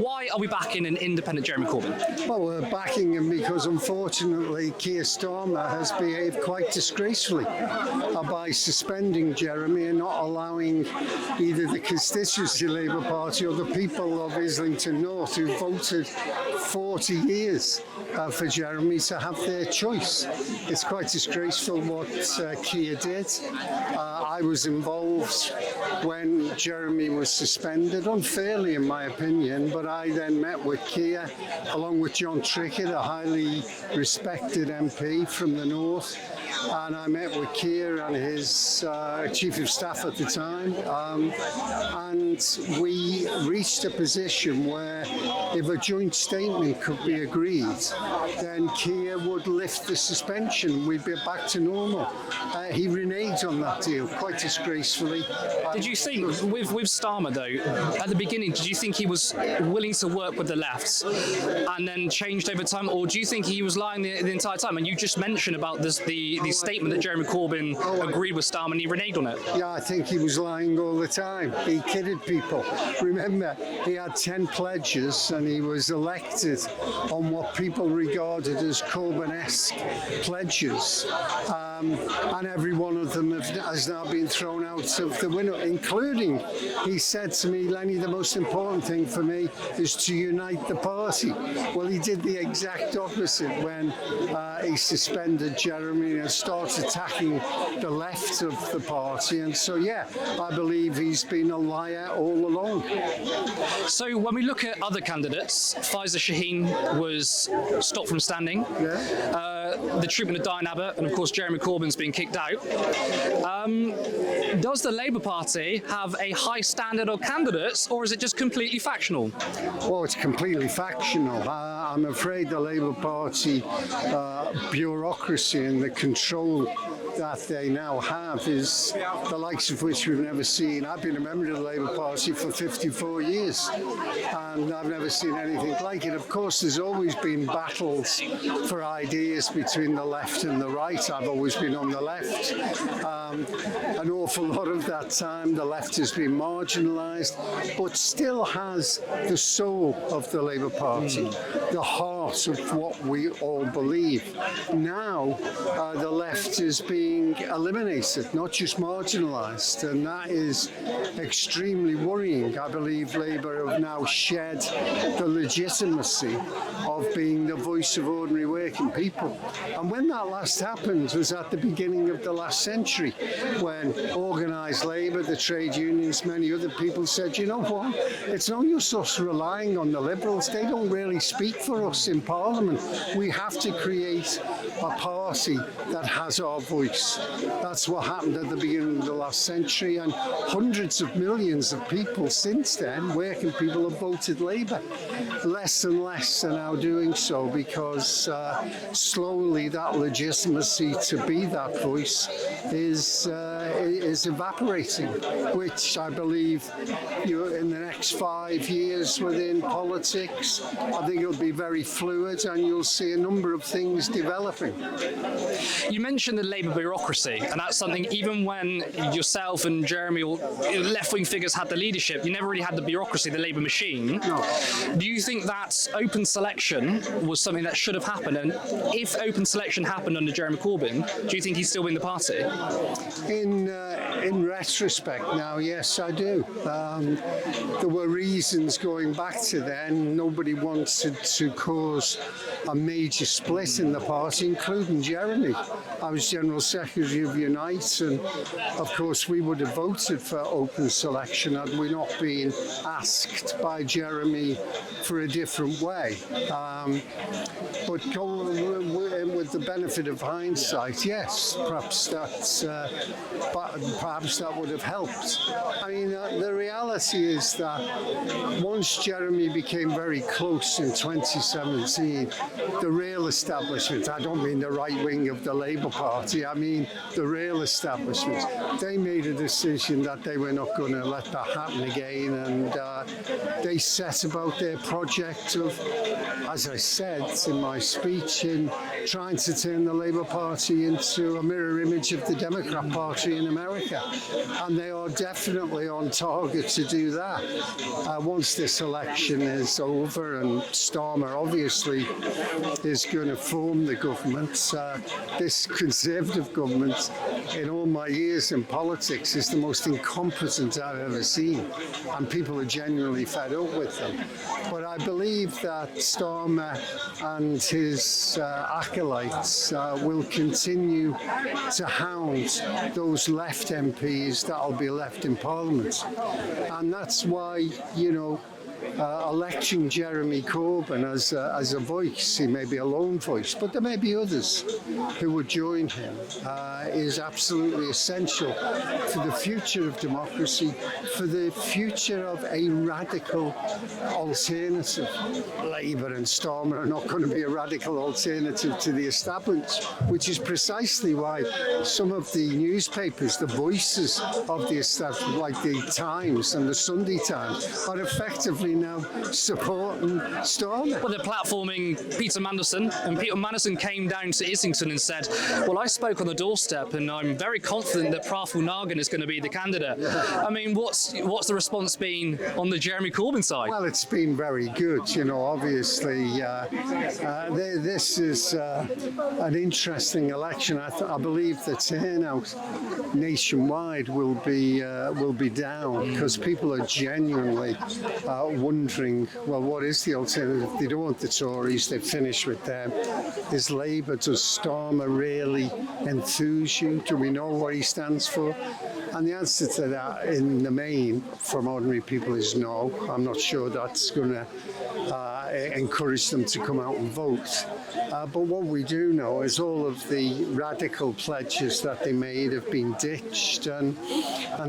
Why are we backing an independent Jeremy Corbyn? Well, we're backing him because, unfortunately, Keir Starmer has behaved quite disgracefully by suspending Jeremy and not allowing either the constituency Labour Party or the people of Islington North, who voted 40 years for Jeremy, to have their choice. It's quite disgraceful what Keir did. I was involved when Jeremy was suspended, unfairly in my opinion, but I then met with Keir along with John Trickett, a highly respected MP from the North, and I met with Keir and his Chief of Staff at the time, and we reached a position where if a joint statement could be agreed, then Keir would lift the suspension. We'd be back to normal. He reneged on that deal quite disgracefully. Did you think, with Starmer though, at the beginning, did you think he was willing to work with the left and then changed over time, or do you think he was lying the entire time? And you just mentioned about the statement that Jeremy Corbyn agreed with Starmer and he reneged on it. Yeah, I think he was lying all the time. He kidded people. Remember, he had 10 pledges and he was elected on what people regarded as Corbyn-esque pledges. And every one of them has now been thrown out of the window, including, he said to me, Lenny, the most important thing for me is to unite the party. Well, he did the exact opposite when he suspended Jeremy and started attacking the left of the party. And so, yeah, I believe he's been a liar all along. So when we look at other candidates, Faiza Shaheen was stopped from standing. Yeah. The treatment of Diane Abbott, and of course Jeremy Corbyn's been kicked out. Does the Labour Party have a high standard of candidates, or is it just completely factional? Well, it's completely factional. I'm afraid the Labour Party bureaucracy and the control that they now have is the likes of which we've never seen. I've been a member of the Labour Party for 54 years and I've never seen anything like it. Of course, there's always been battles for ideas between the left and the right. I've always been on the left. An awful lot of that time the left has been marginalised, but still has the soul of the Labour Party, the heart of what we all believe. Now the left is being eliminated, not just marginalised, and that is extremely worrying. I believe Labour have now shed the legitimacy of being the voice of ordinary working people. And when that last happened was at the beginning of the last century, when organised labour, the trade unions, many other people said, you know what, it's no use us relying on the Liberals. They don't really speak for us in Parliament. We have to create a party that has our voice. That's what happened at the beginning of the last century, and hundreds of millions of people since then, working people, have voted Labour. Less and less are now doing so because slowly that legitimacy to be that voice is evaporating, which I believe in the next 5 years within politics, I think it'll be very fluid and you'll see a number of things developing. You mentioned the Labour bureaucracy, and that's something, even when yourself and Jeremy or left-wing figures had the leadership, you never really had the bureaucracy, the Labour machine. No. Do you think that open selection was something that should have happened? And if open selection happened under Jeremy Corbyn, do you think he'd still win the party? In retrospect now, yes, I do. There were reasons going back to then. Nobody wanted to cause a major split in the party, including Jeremy. I was General Secretary of Unite, and of course we would have voted for open selection had we not been asked by Jeremy for a different way. But with the benefit of hindsight, yes, perhaps that would have helped. I mean, the reality is that once Jeremy became very close in 2017, the real establishment, I don't mean the right wing of the Labour Party, I mean the real establishment, they made a decision that they were not going to let that happen again, and they set about their project of, as I said in my speech, in trying to turn the Labour Party into a mirror image of the Democrat Party in America. And they are definitely on target to do that. Once this election is over, and Starmer obviously is going to form the government, this Conservative government, in all my years in politics, is the most incompetent I've ever seen. And people are genuinely fed up with them. But I believe that Starmer and his acolytes will continue to hound those left MPs that'll be left in Parliament. And that's why, electing Jeremy Corbin as a voice, he may be a lone voice, but there may be others who would join him, is absolutely essential for the future of democracy, for the future of a radical alternative. Labour and Starmer are not going to be a radical alternative to the establishment, which is precisely why some of the newspapers, the voices of the establishment, like the Times and the Sunday Times, are effectively now supporting Starmer. Well, they're platforming Peter Mandelson, and Peter Mandelson came down to Islington and said, well, I spoke on the doorstep and I'm very confident that Praful Nagan is going to be the candidate. I mean, what's the response been on the Jeremy Corbyn side? Well, it's been very good. Obviously, this is an interesting election. I believe the turnout nationwide will be down because people are genuinely wondering, well, what is the alternative? They don't want the Tories, they've finished with them. Is Labour, does Starmer really enthuse you? Do we know what he stands for? And the answer to that, in the main, from ordinary people, is no. I'm not sure that's going to encourage them to come out and vote. But what we do know is all of the radical pledges that they made have been ditched, and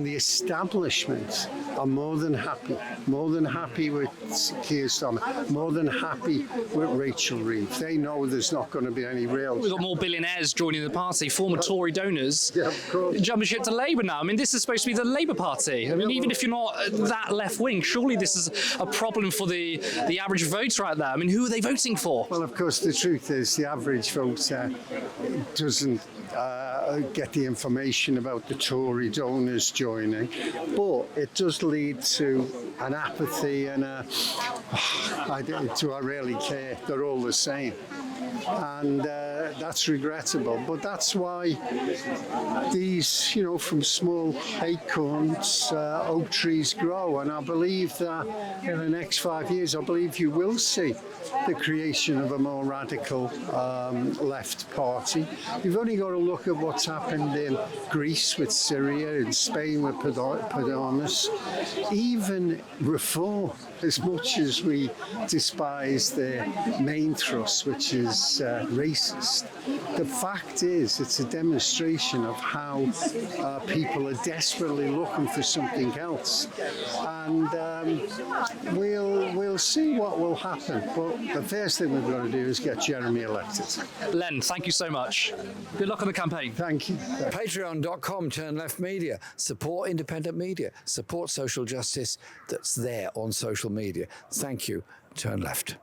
the establishment are more than happy with Keir Starmer, more than happy with Rachel Reeves. They know there's not going to be any real... We've got more billionaires joining the party, former Tory donors, Yeah, of course. jumping ship to Labour now. I mean, this is supposed to be the Labour Party. I mean, even if you're not that left-wing, surely this is a problem for the average voter out there. I mean, who are they voting for? Well, of course, the truth is the average voter doesn't get the information about the Tory donors joining, but it does lead to an apathy and do I really care? They're all the same. And that's regrettable. But that's why these, from small acorns, oak trees grow. And I believe that in the next 5 years, I believe you will see the creation of a more radical left party. You've only got to look at what's happened in Greece with Syria, in Spain with Podemos. Even Reform, as much as we despise their main thrust, which is racist, the fact is it's a demonstration of how people are desperately looking for something else. And we'll see what will happen. But the first thing we've got to do is get Jeremy elected. Len, thank you so much. Good luck on the campaign. Thank you. Patreon.com, Turn Left Media. Support independent media. Support social justice that's there on social media. Thank you. Turn Left.